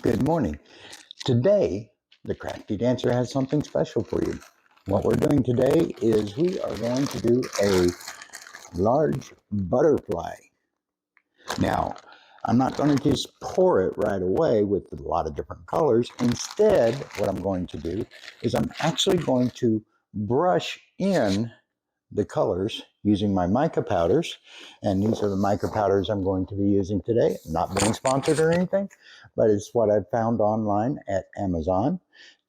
Good morning. Today, the Crafty Dancer has something special for you. What we're doing today is we are going to do a large butterfly. Now, I'm not going to just pour it right away with a lot of different colors. Instead, what I'm going to do is I'm actually going to brush in the colors using my mica powders, and these are the mica powders I'm going to be using today. Not being sponsored or anything, but it's what I've found online at Amazon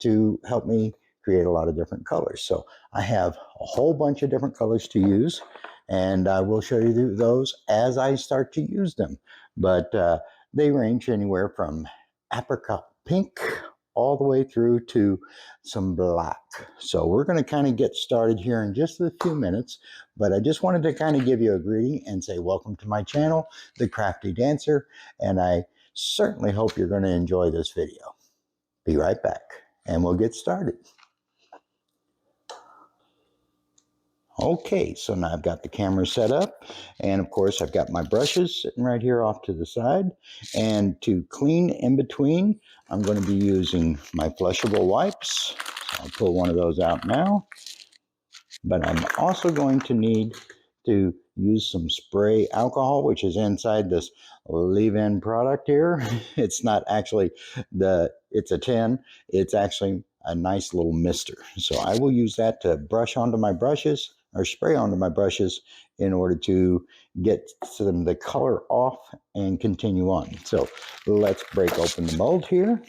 to help me create a lot of different colors. So I have a whole bunch of different colors to use, and I will show you those as I start to use them. But they range anywhere from apricot pink all the way through to some black. So we're going to kind of get started here in just a few minutes, but I just wanted to kind of give you a greeting and say welcome to my channel, The Crafty Dancer, and I certainly hope you're going to enjoy this video. Be right back, and we'll get started. Okay, so now I've got the camera set up, and of course I've got my brushes sitting right here off to the side, and to clean in between, I'm going to be using my flushable wipes. So I'll pull one of those out now, but I'm also going to need to use some spray alcohol, which is inside this leave-in product here. It's not actually it's a tin, it's actually a nice little mister. So I will use that to brush onto my brushes, or spray onto my brushes, in order to get some of the color off and continue on. So let's break open the mold here.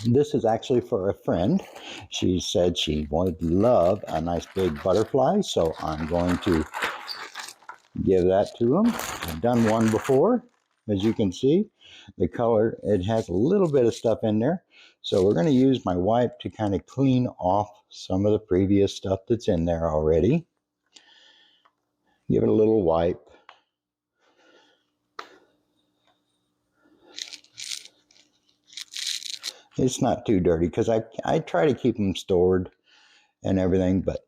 This is actually for a friend. She said she would love a nice big butterfly, so I'm going to give that to them. I've done one before, as you can see. The color, it has a little bit of stuff in there. So we're going to use my wipe to kind of clean off some of the previous stuff that's in there already. Give it a little wipe. It's not too dirty because I try to keep them stored and everything, but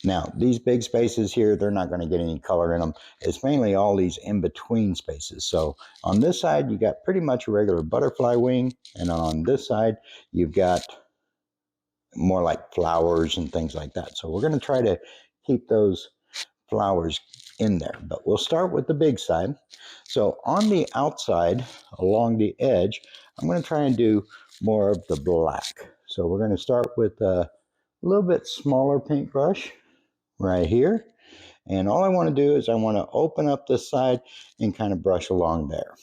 now these big spaces here, they're not going to get any color in them. It's mainly all these in-between spaces. So on this side, you got pretty much a regular butterfly wing, and on this side, you've got more like flowers and things like that. So we're going to try to keep those flowers in there, but we'll start with the big side. So on the outside, along the edge, I'm going to try and do more of the black. So we're going to start with a little bit smaller paintbrush right here. And all I want to do is I want to open up this side and kind of brush along there.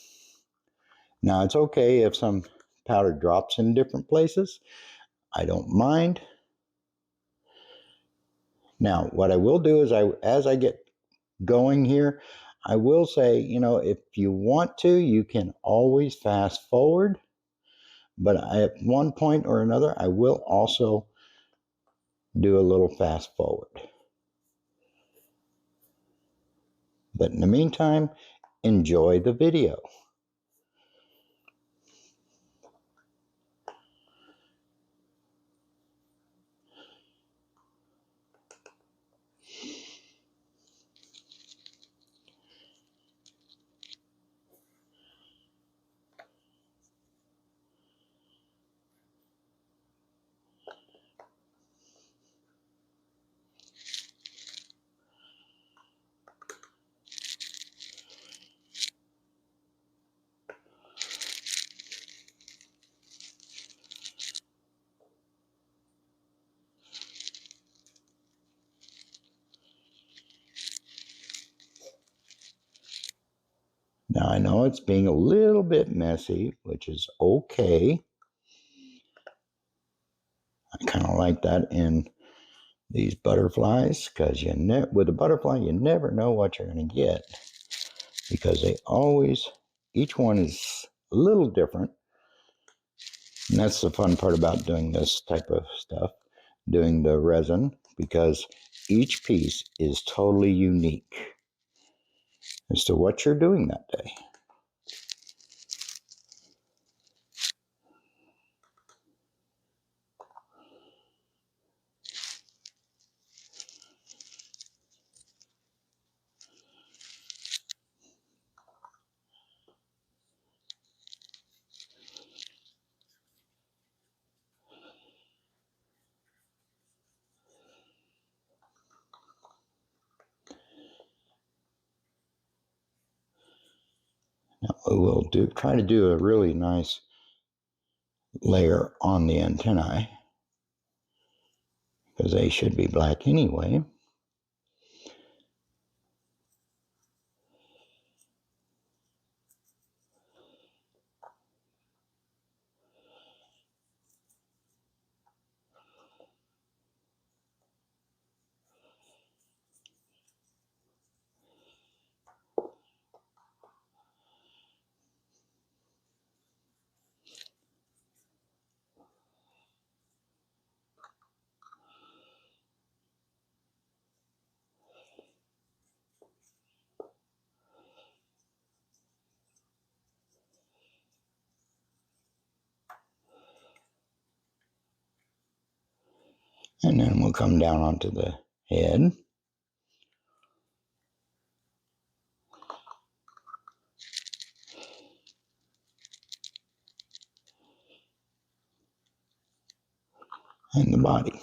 Now it's okay if some powder drops in different places. I don't mind. Now what I will do is as I get going here, I will say, if you want to, you can always fast forward. But at one point or another, I will also do a little fast forward. But in the meantime, enjoy the video. Now I know it's being a little bit messy, which is okay. I kind of like that in these butterflies, because with a butterfly you never know what you're going to get, because each one is a little different. And that's the fun part about doing this type of stuff, doing the resin, because each piece is totally unique as to what you're doing that day. we'll try to do a really nice layer on the antennae, because they should be black anyway. And then we'll come down onto the head. And the body.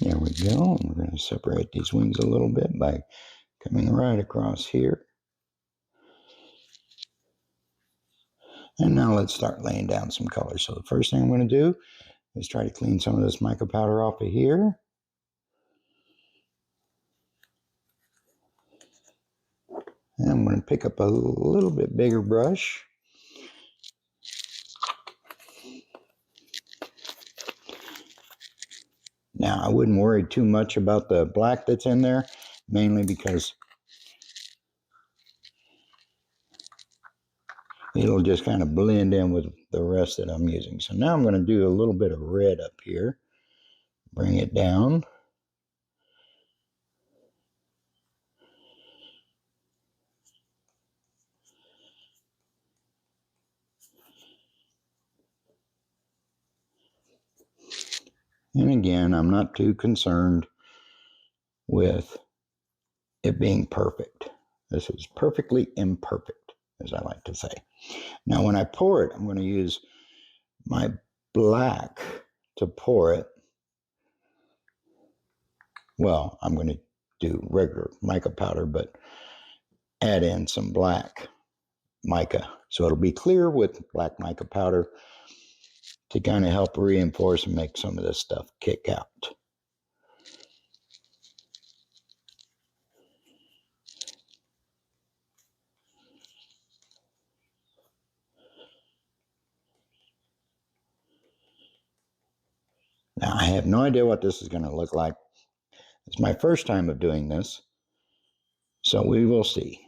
There we go. We're going to separate these wings a little bit by coming right across here. And now let's start laying down some color. So the first thing I'm going to do is try to clean some of this mica powder off of here. And I'm going to pick up a little bit bigger brush. Now, I wouldn't worry too much about the black that's in there, mainly because it'll just kind of blend in with the rest that I'm using. So now I'm going to do a little bit of red up here. Bring it down. And again, I'm not too concerned with it being perfect. This is perfectly imperfect, as I like to say. Now, when I pour it, I'm going to use my black to pour it. Well, I'm going to do regular mica powder, but add in some black mica. So it'll be clear with black mica powder to kind of help reinforce and make some of this stuff kick out. Now, I have no idea what this is going to look like. It's my first time of doing this, so we will see.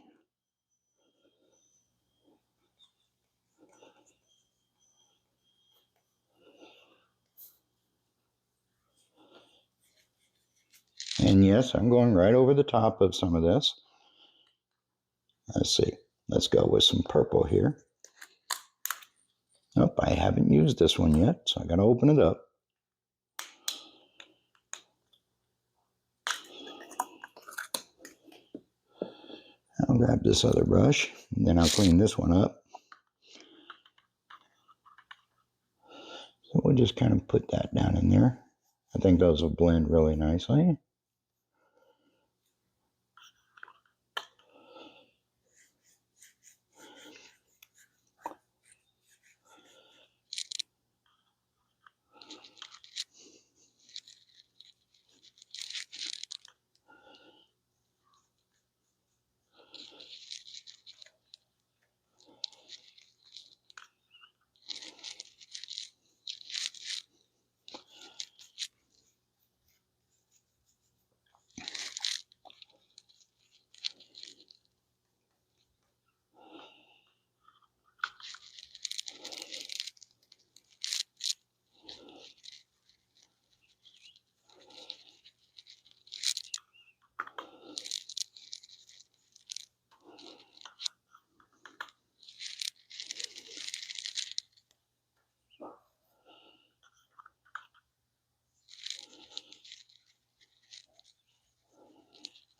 And yes, I'm going right over the top of some of this. Let's see. Let's go with some purple here. Nope, I haven't used this one yet, so I got to open it up. I'll grab this other brush, and then I'll clean this one up. So we'll just kind of put that down in there. I think those will blend really nicely.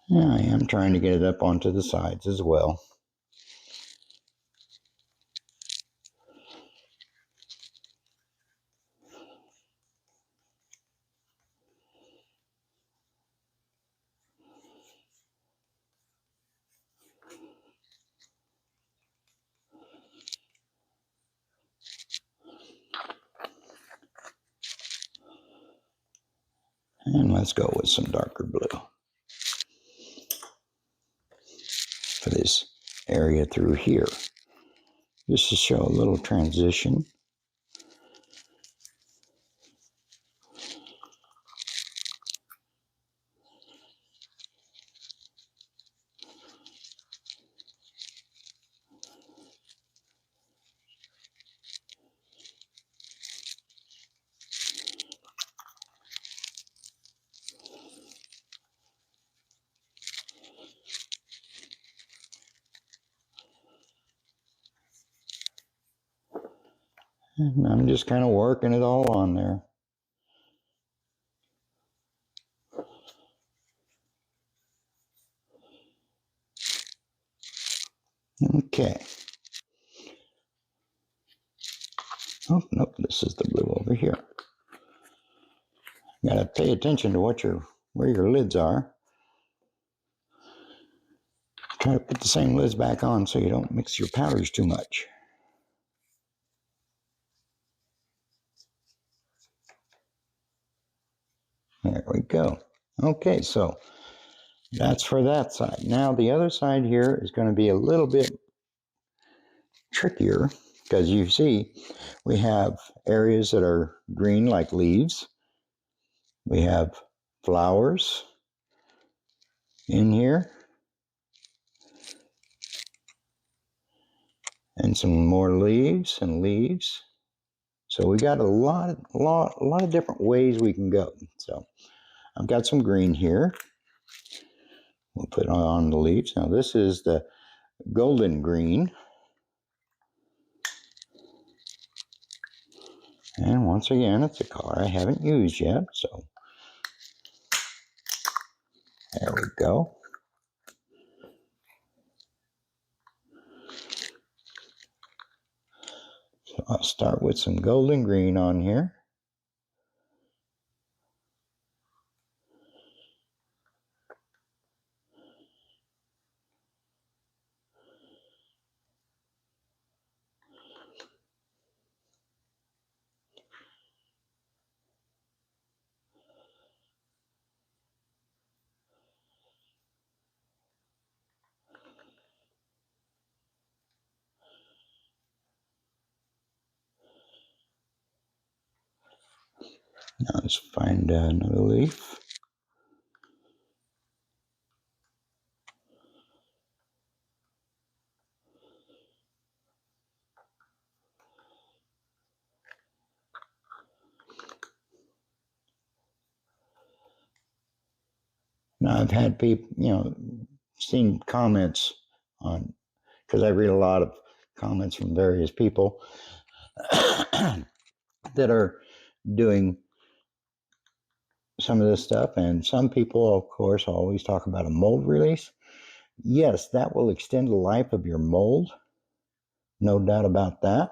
Yeah, I am trying to get it up onto the sides as well. And let's go with some darker blue for this area through here, just to show a little transition. And I'm just kind of working it all on there. Okay. Oh, nope, this is the blue over here. You gotta pay attention to where your lids are. Try to put the same lids back on so you don't mix your powders too much. There we go. Okay, so that's for that side. Now the other side here is going to be a little bit trickier because you see we have areas that are green like leaves. We have flowers in here and some more leaves and leaves. So we got a lot of different ways we can go. So I've got some green here. We'll put on the leaves. Now this is the golden green. And once again, it's a color I haven't used yet. So there we go. So I'll start with some golden green on here. Now let's find another leaf. Now I've had people, seen comments on, because I read a lot of comments from various people that are doing some of this stuff, and some people, of course, always talk about a mold release. Yes, that will extend the life of your mold, no doubt about that.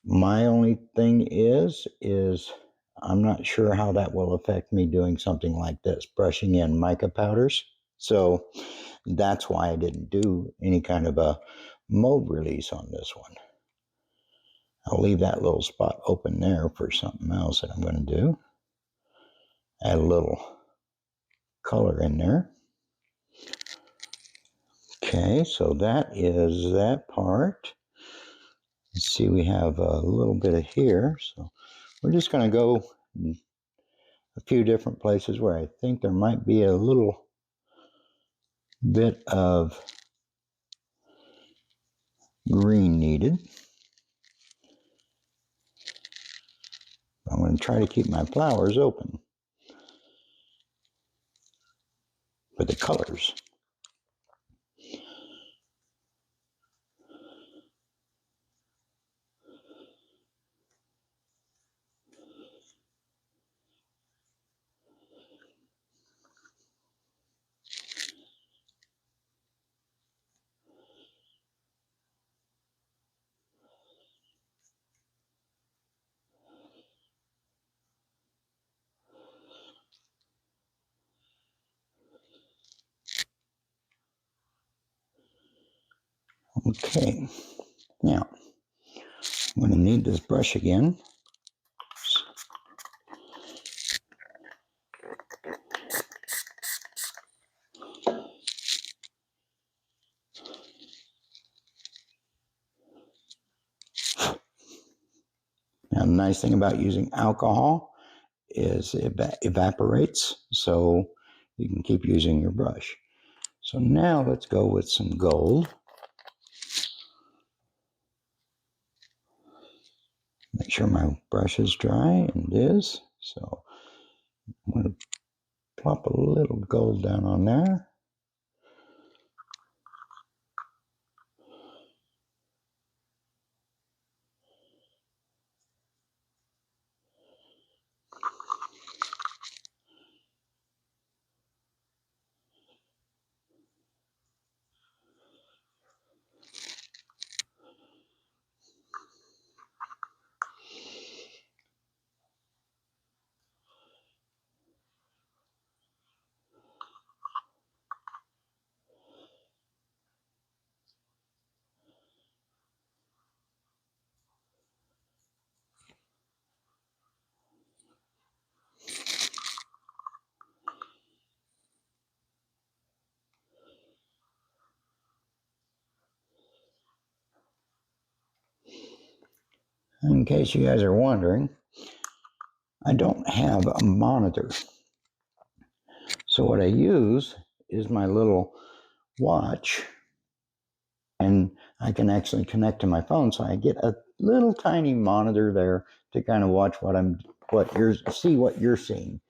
My only thing is I'm not sure how that will affect me doing something like this, brushing in mica powders. So that's why I didn't do any kind of a mold release on this one. I'll leave that little spot open there for something else that I'm going to do. Add a little color in there. Okay, so that is that part. Let's see, we have a little bit of here. So we're just going to go a few different places where I think there might be a little bit of green needed. I'm going to try to keep my flowers open for the colors. Okay, now I'm going to need this brush again. Now, the nice thing about using alcohol is it evaporates, so you can keep using your brush. So now let's go with some gold. Make sure my brush is dry, and it is. So I'm going to plop a little gold down on there. In case you guys are wondering, I don't have a monitor. So what I use is my little watch, and I can actually connect to my phone, so I get a little tiny monitor there to kind of watch what you're seeing.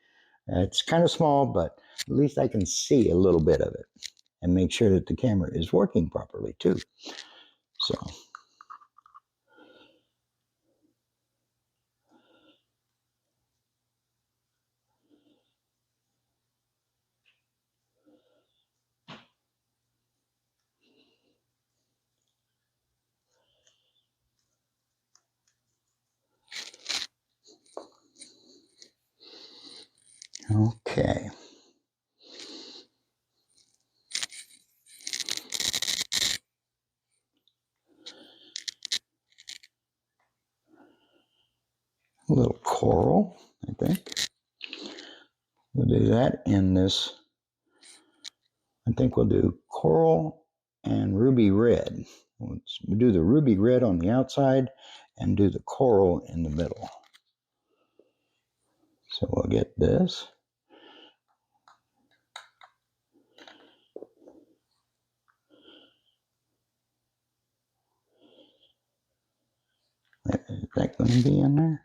It's kind of small, but at least I can see a little bit of it and make sure that the camera is working properly too. So okay. A little coral, I think. We'll do that in this. I think we'll do coral and ruby red. We'll do the ruby red on the outside and do the coral in the middle. So we'll get this. Is that going to be in there?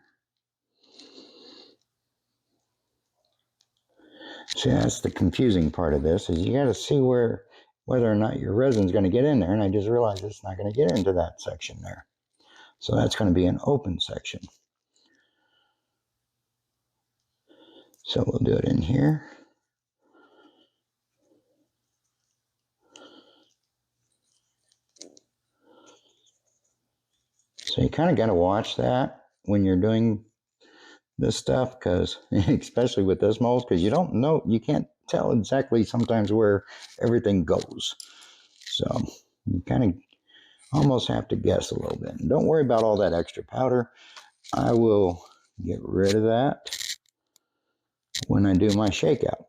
See, that's the confusing part of this, is you got to see whether or not your resin's going to get in there, and I just realized it's not going to get into that section there. So that's going to be an open section. So we'll do it in here. So you kind of got to watch that when you're doing this stuff, because especially with this mold, because you don't know, you can't tell exactly sometimes where everything goes. So you kind of almost have to guess a little bit. And don't worry about all that extra powder. I will get rid of that when I do my shakeout.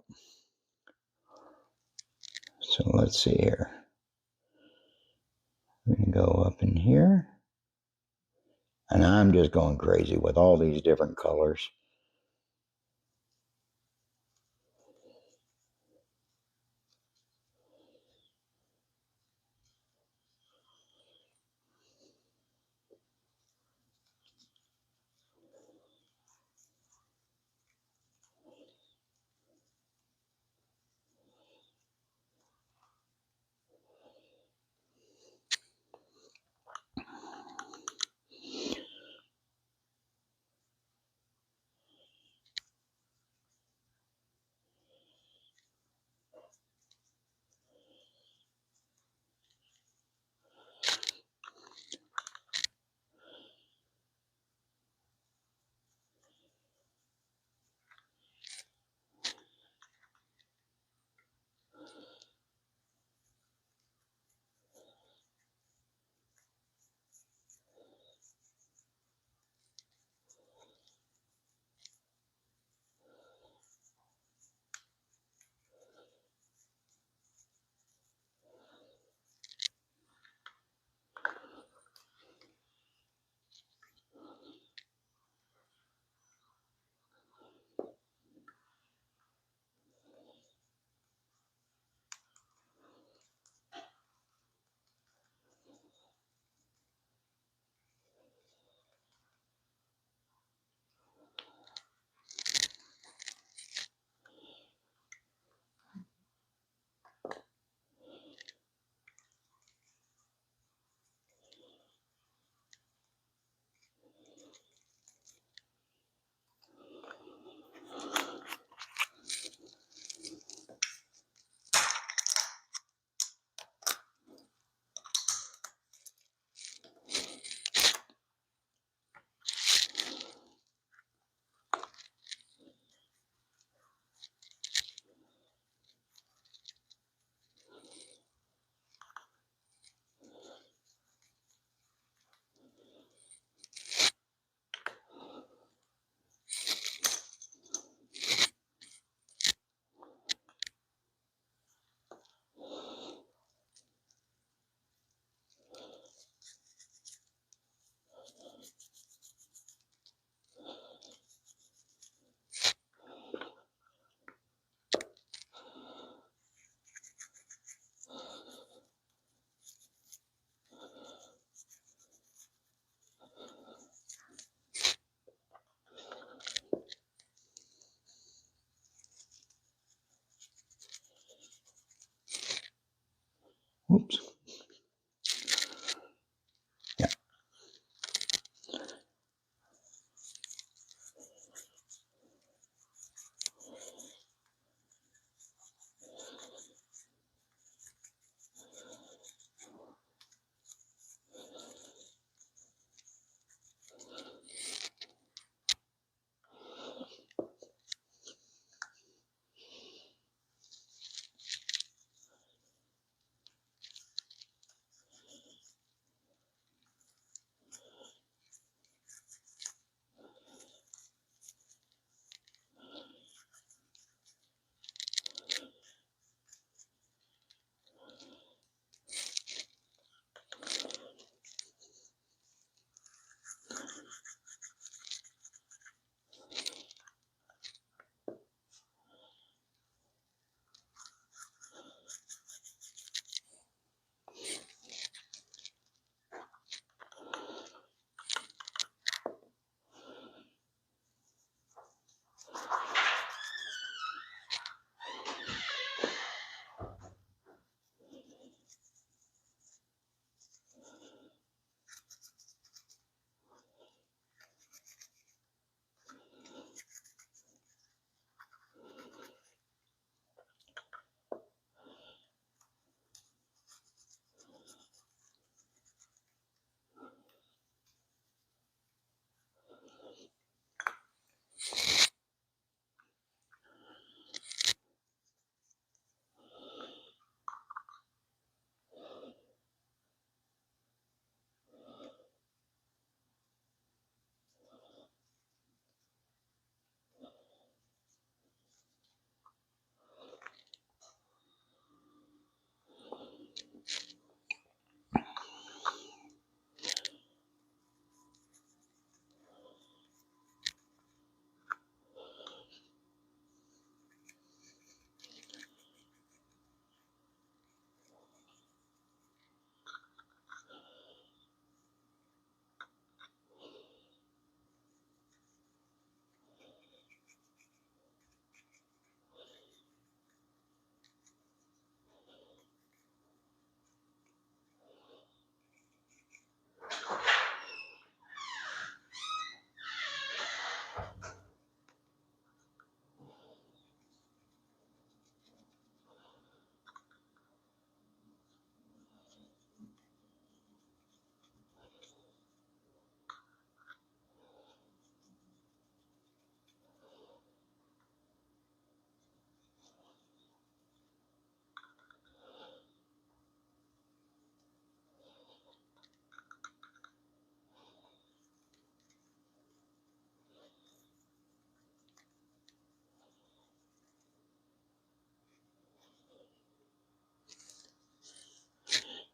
So let's see here. I'm going to go up in here. And I'm just going crazy with all these different colors.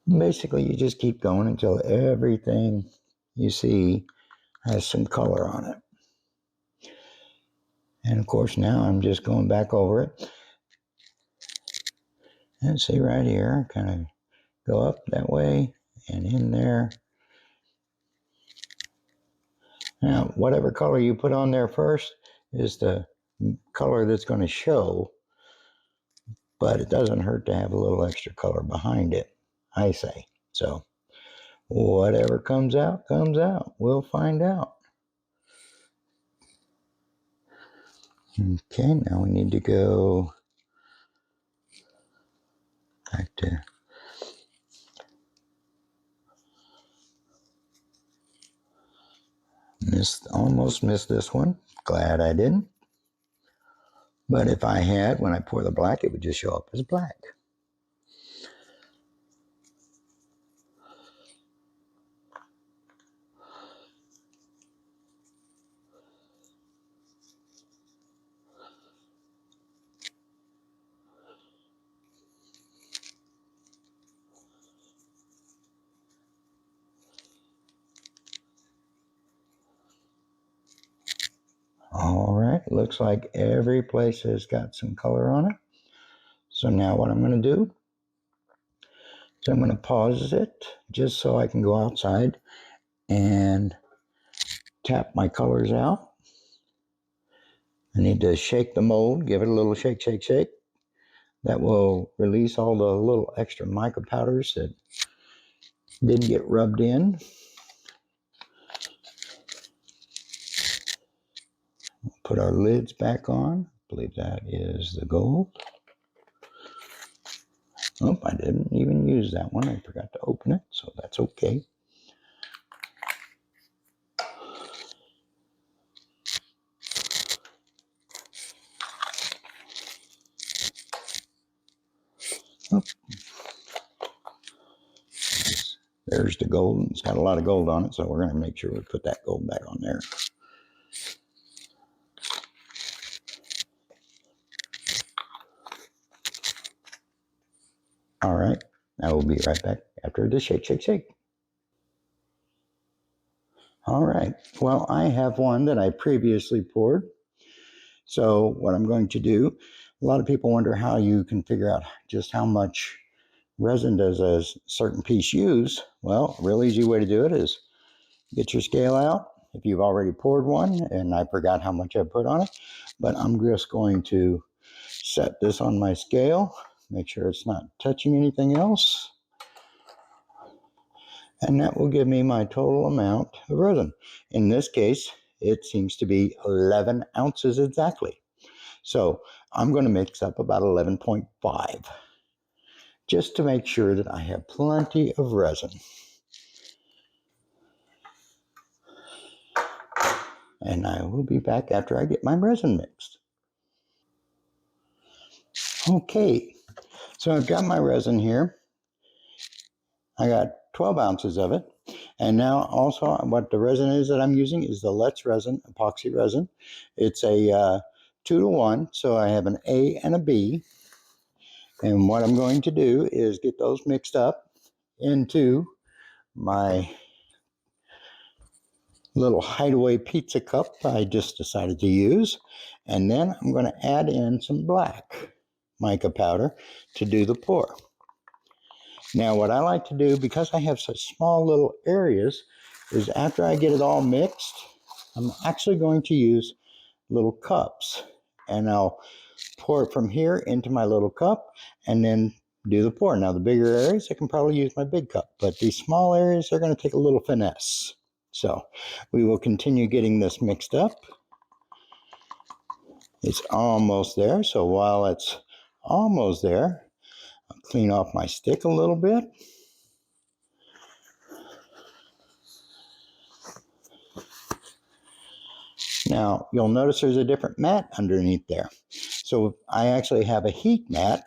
Basically, you just keep going until everything you see has some color on it. And of course, now I'm just going back over it. And see right here, kind of go up that way and in there. Now, whatever color you put on there first is the color that's going to show, but it doesn't hurt to have a little extra color behind it, I say. So whatever comes out, comes out. We'll find out. Okay, now we need to go back to almost missed this one. Glad I didn't. But if I had, when I pour the black, it would just show up as black. All right, looks like every place has got some color on it. So now what I'm going to do is I'm going to pause it just so I can go outside and tap my colors out. I need to shake the mold, give it a little shake, shake, shake. That will release all the little extra mica powders that didn't get rubbed in. Put our lids back on. I believe that is the gold. Oh, I didn't even use that one. I forgot to open it, so that's okay. Oh. There's the gold. It's got a lot of gold on it, so we're going to make sure we put that gold back on there. All right, I will be right back after the shake, shake, shake. All right, well, I have one that I previously poured. So what I'm going to do, a lot of people wonder how you can figure out just how much resin does a certain piece use. Well, a real easy way to do it is get your scale out. If you've already poured one, and I forgot how much I put on it, but I'm just going to set this on my scale, make sure it's not touching anything else. And that will give me my total amount of resin. In this case, it seems to be 11 ounces exactly. So I'm going to mix up about 11.5 just to make sure that I have plenty of resin. And I will be back after I get my resin mixed. Okay, so I've got my resin here. I got 12 ounces of it. And now also what the resin is that I'm using is the Let's Resin, epoxy resin. It's a 2-to-1, so I have an A and a B. And what I'm going to do is get those mixed up into my little hideaway pizza cup I just decided to use. And then I'm going to add in some black mica powder to do the pour. Now what I like to do, because I have such small little areas, is after I get it all mixed, I'm actually going to use little cups. And I'll pour it from here into my little cup and then do the pour. Now the bigger areas, I can probably use my big cup. But these small areas are going to take a little finesse. So we will continue getting this mixed up. It's almost there. So while it's almost there, I'll clean off my stick a little bit. Now, you'll notice there's a different mat underneath there. So I actually have a heat mat,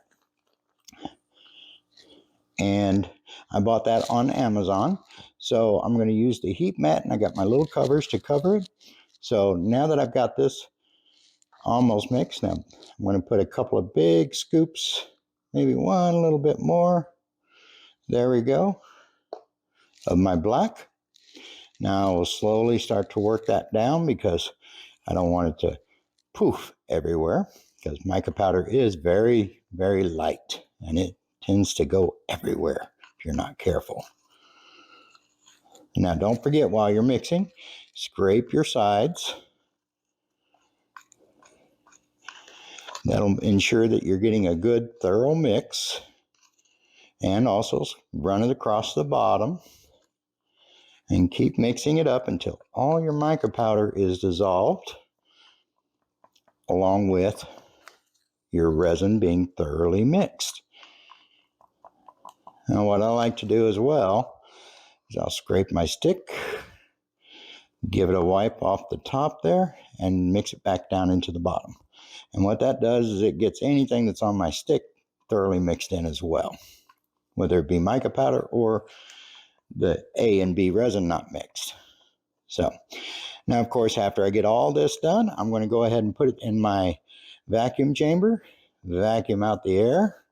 and I bought that on Amazon. So I'm going to use the heat mat, and I got my little covers to cover it. So now that I've got this almost mixed, now I'm going to put a couple of big scoops, maybe one a little bit more. There we go, of my black. Now we'll slowly start to work that down because I don't want it to poof everywhere, because mica powder is very, very light and it tends to go everywhere if you're not careful. Now don't forget, while you're mixing, scrape your sides. That'll ensure that you're getting a good thorough mix, and also run it across the bottom and keep mixing it up until all your mica powder is dissolved, along with your resin being thoroughly mixed. Now what I like to do as well is I'll scrape my stick, give it a wipe off the top there, and mix it back down into the bottom. And what that does is it gets anything that's on my stick thoroughly mixed in as well, whether it be mica powder or the A and B resin not mixed. So now, of course, after I get all this done, I'm going to go ahead and put it in my vacuum chamber, vacuum out the air,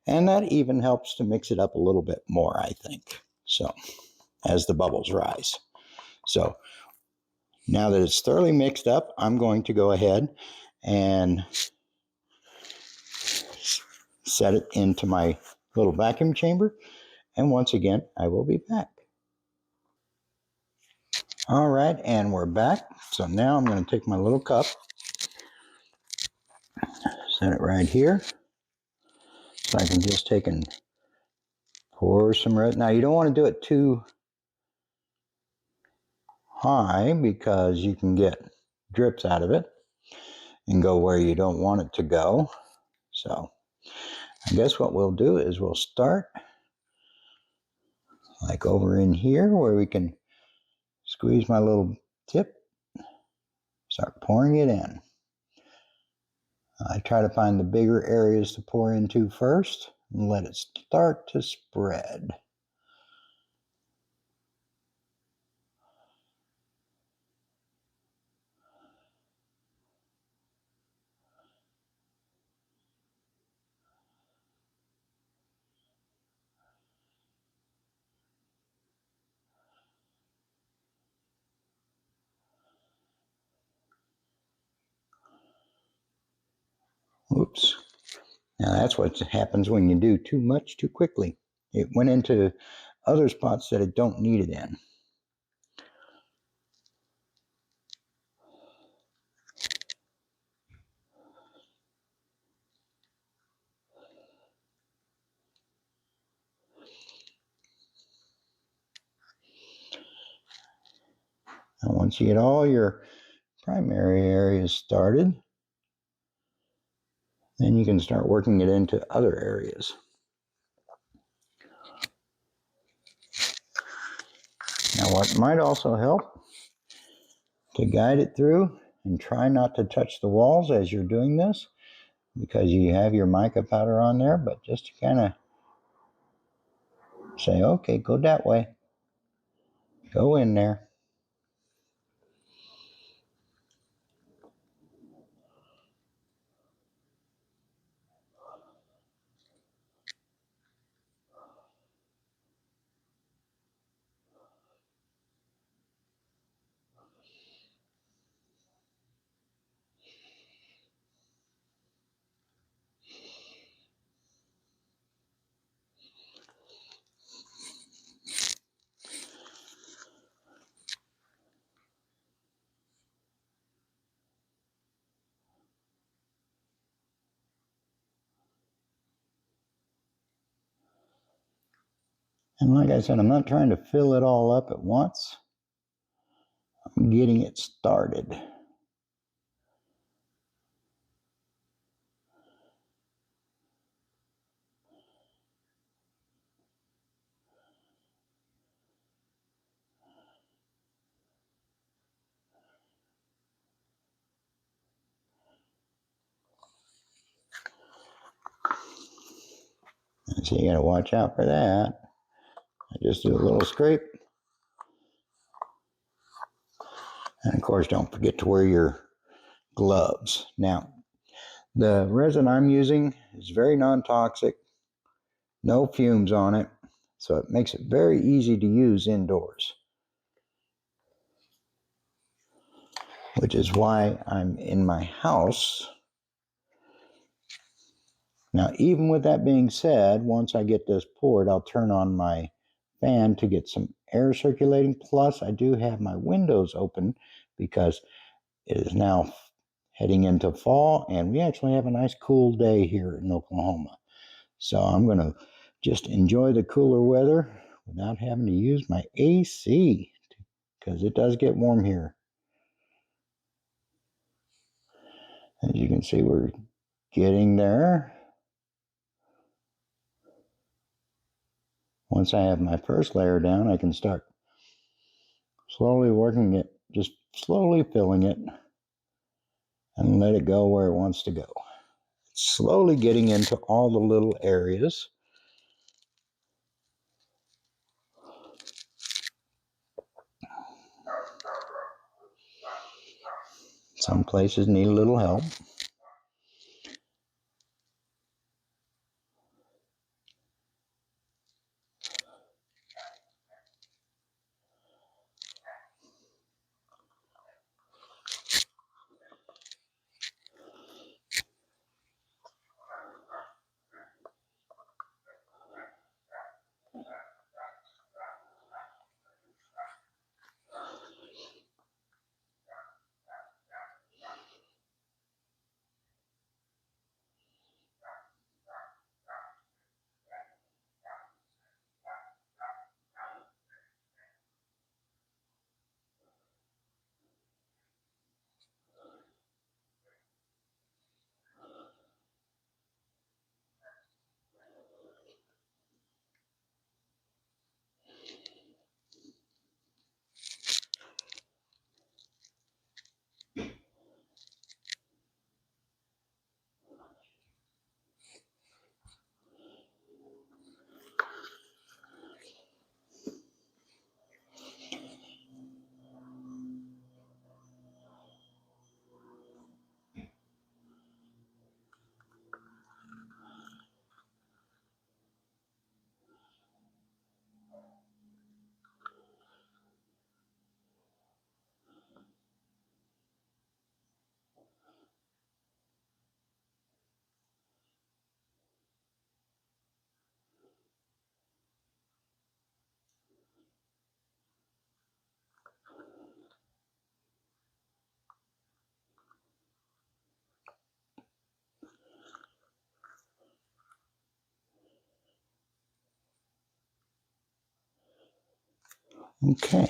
and that even helps to mix it up a little bit more, I think, so as the bubbles rise. So now that it's thoroughly mixed up, I'm going to go ahead and set it into my little vacuum chamber, and once again, I will be back. All right, and we're back. So now I'm going to take my little cup, set it right here, so I can just take and pour some resin. Now you don't want to do it too high because you can get drips out of it and go where you don't want it to go. So I guess what we'll do is we'll start like over in here where we can squeeze my little tip, start pouring it in. I try to find the bigger areas to pour into first and let it start to spread. Oops. Now that's what happens when you do too much too quickly. It went into other spots that it don't need it in. And once you get all your primary areas started, then you can start working it into other areas. Now what might also help to guide it through, and try not to touch the walls as you're doing this because you have your mica powder on there, but just to kind of say, okay, go that way, go in there. And like I said, I'm not trying to fill it all up at once. I'm getting it started. And so you gotta watch out for that. I just do a little scrape. And of course, don't forget to wear your gloves. Now, the resin I'm using is very non-toxic, no fumes on it. So it makes it very easy to use indoors, which is why I'm in my house. Now, even with that being said, once I get this poured, I'll turn on my fan to get some air circulating. Plus, I do have my windows open because it is now heading into fall, and we actually have a nice cool day here in Oklahoma. So I'm going to just enjoy the cooler weather without having to use my AC, because it does get warm here. As you can see, we're getting there. Once I have my first layer down, I can start slowly working it, just slowly filling it, and let it go where it wants to go. Slowly getting into all the little areas. Some places need a little help. Okay.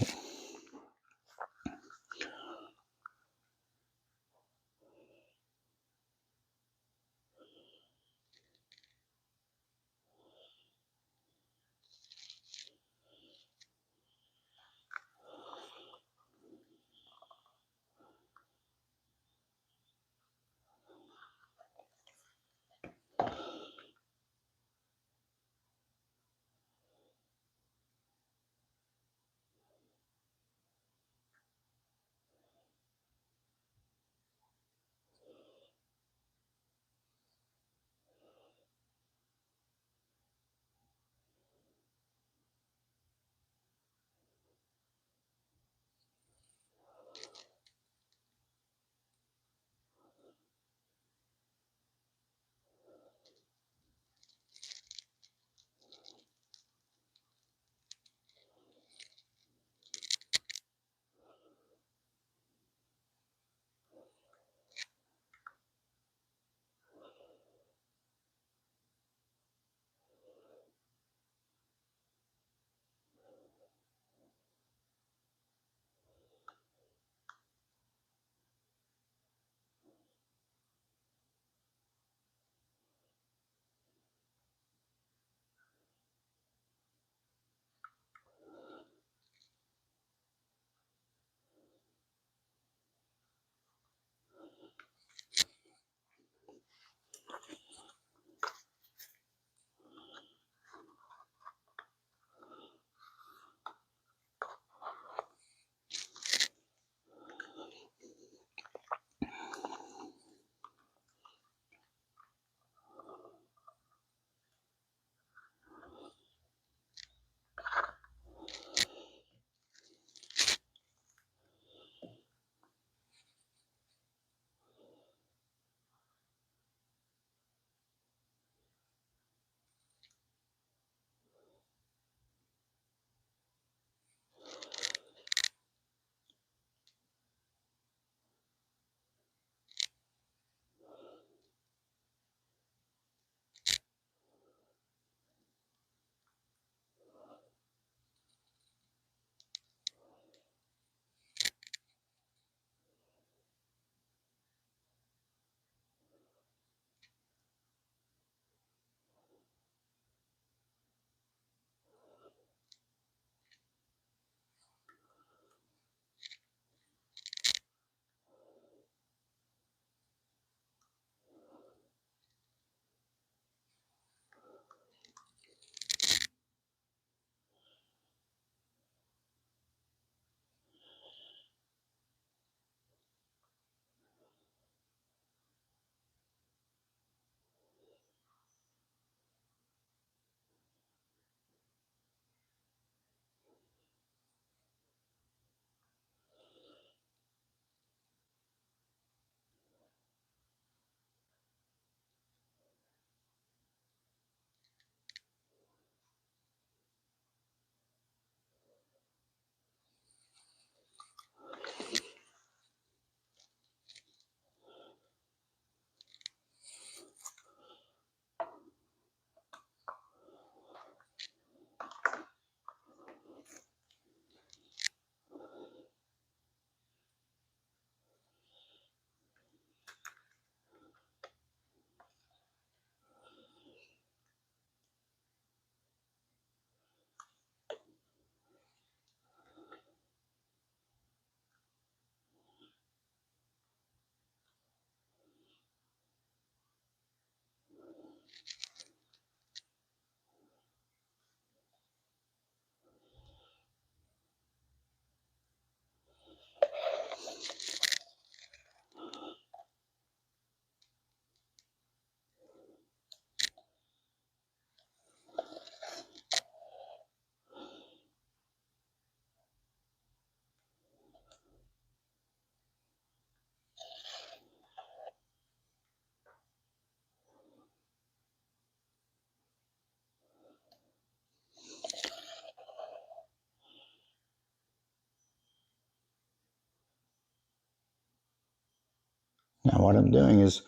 Now what I'm doing is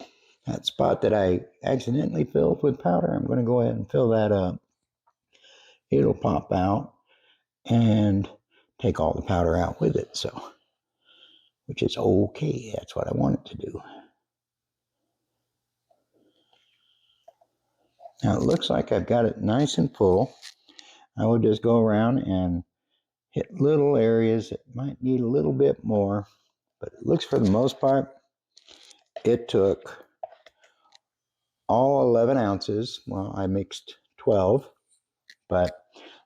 that spot that I accidentally filled with powder, I'm going to go ahead and fill that up. It'll pop out and take all the powder out with it, so, which is okay. That's what I want it to do. Now it looks like I've got it nice and full. I will just go around and hit little areas that might need a little bit more, but it looks for the most part, it took all 11 ounces. Well, I mixed 12, but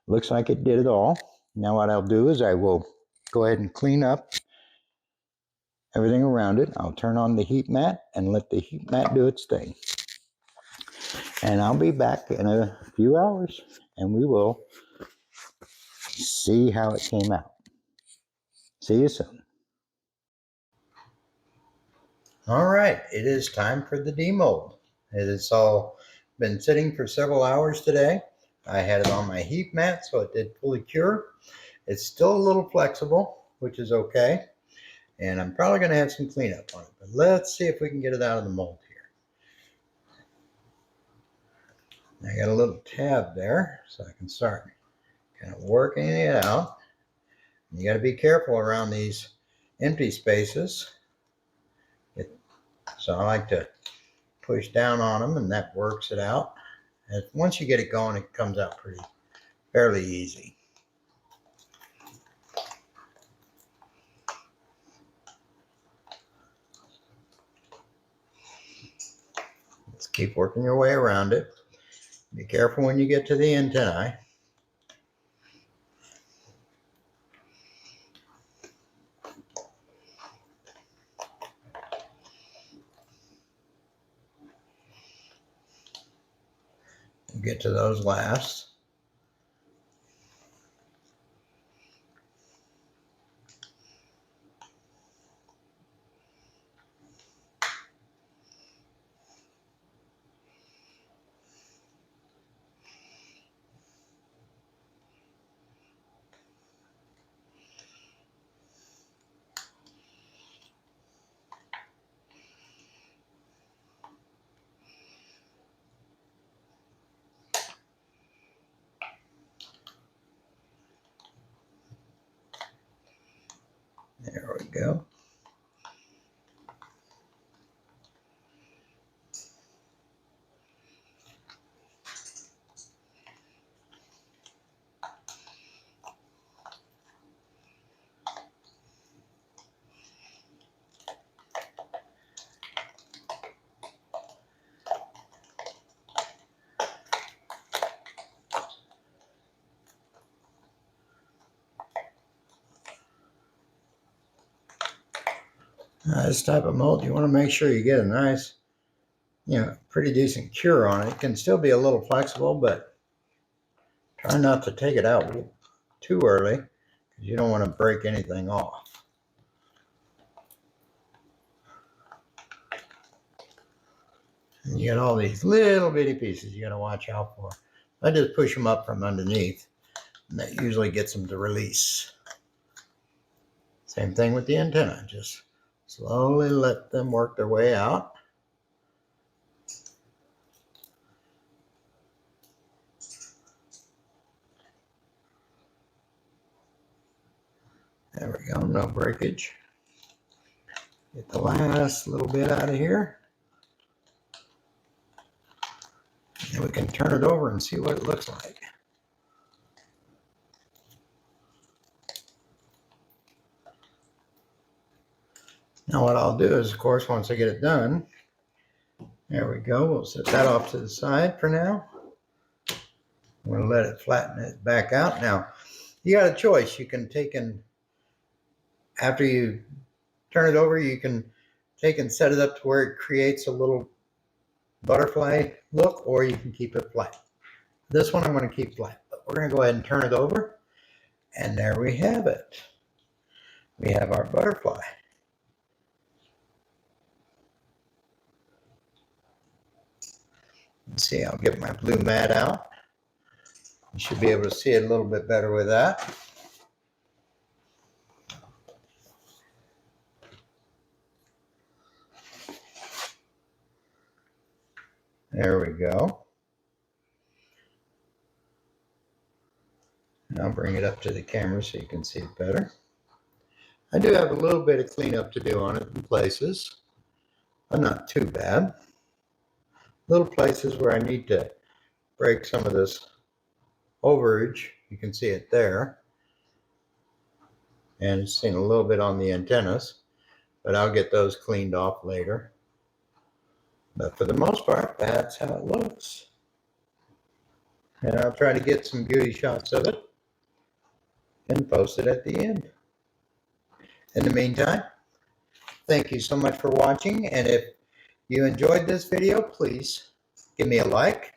looks like it did it all. Now what I'll do is I will go ahead and clean up everything around it. I'll turn on the heat mat and let the heat mat do its thing. And I'll be back in a few hours and we will see how it came out. See you soon. All right, it is time for the demold. It has all been sitting for several hours today. I had it on my heat mat, so it did fully cure. It's still a little flexible, which is okay. And I'm probably going to have some cleanup on it. But let's see if we can get it out of the mold here. I got a little tab there, so I can start kind of working it out. You got to be careful around these empty spaces. So I like to push down on them, and that works it out. And once you get it going, it comes out fairly easy. Let's keep working your way around it. Be careful when you get to the antennae. We'll get to those last. There we go. This type of mold, you want to make sure you get a nice, pretty decent cure on it. It can still be a little flexible, but try not to take it out too early because you don't want to break anything off. And you got all these little bitty pieces you got to watch out for. I just push them up from underneath, and that usually gets them to release. Same thing with the antenna. Just slowly let them work their way out. There we go, no breakage. Get the last little bit out of here. And we can turn it over and see what it looks like. Now what I'll do is, of course, once I get it done, there we go. We'll set that off to the side for now. I'm going to let it flatten it back out. Now, you got a choice. You can take and, after you turn it over, you can take and set it up to where it creates a little butterfly look, or you can keep it flat. This one I'm going to keep flat, but we're going to go ahead and turn it over. And there we have it. We have our butterfly. Let's see, I'll get my blue mat out. You should be able to see it a little bit better with that. There we go. And I'll bring it up to the camera so you can see it better. I do have a little bit of cleanup to do on it in places, but not too bad. Little places where I need to break some of this overage. You can see it there. And it's seen a little bit on the antennas, but I'll get those cleaned off later. But for the most part, that's how it looks. And I'll try to get some beauty shots of it and post it at the end. In the meantime, thank you so much for watching. And if you enjoyed this video, please give me a like.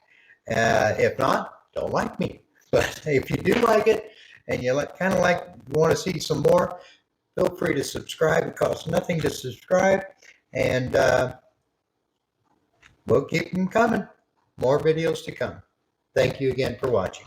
If not, don't like me. But if you do like it and you want to see some more, feel free to subscribe. It costs nothing to subscribe. And we'll keep them coming. More videos to come. Thank you again for watching.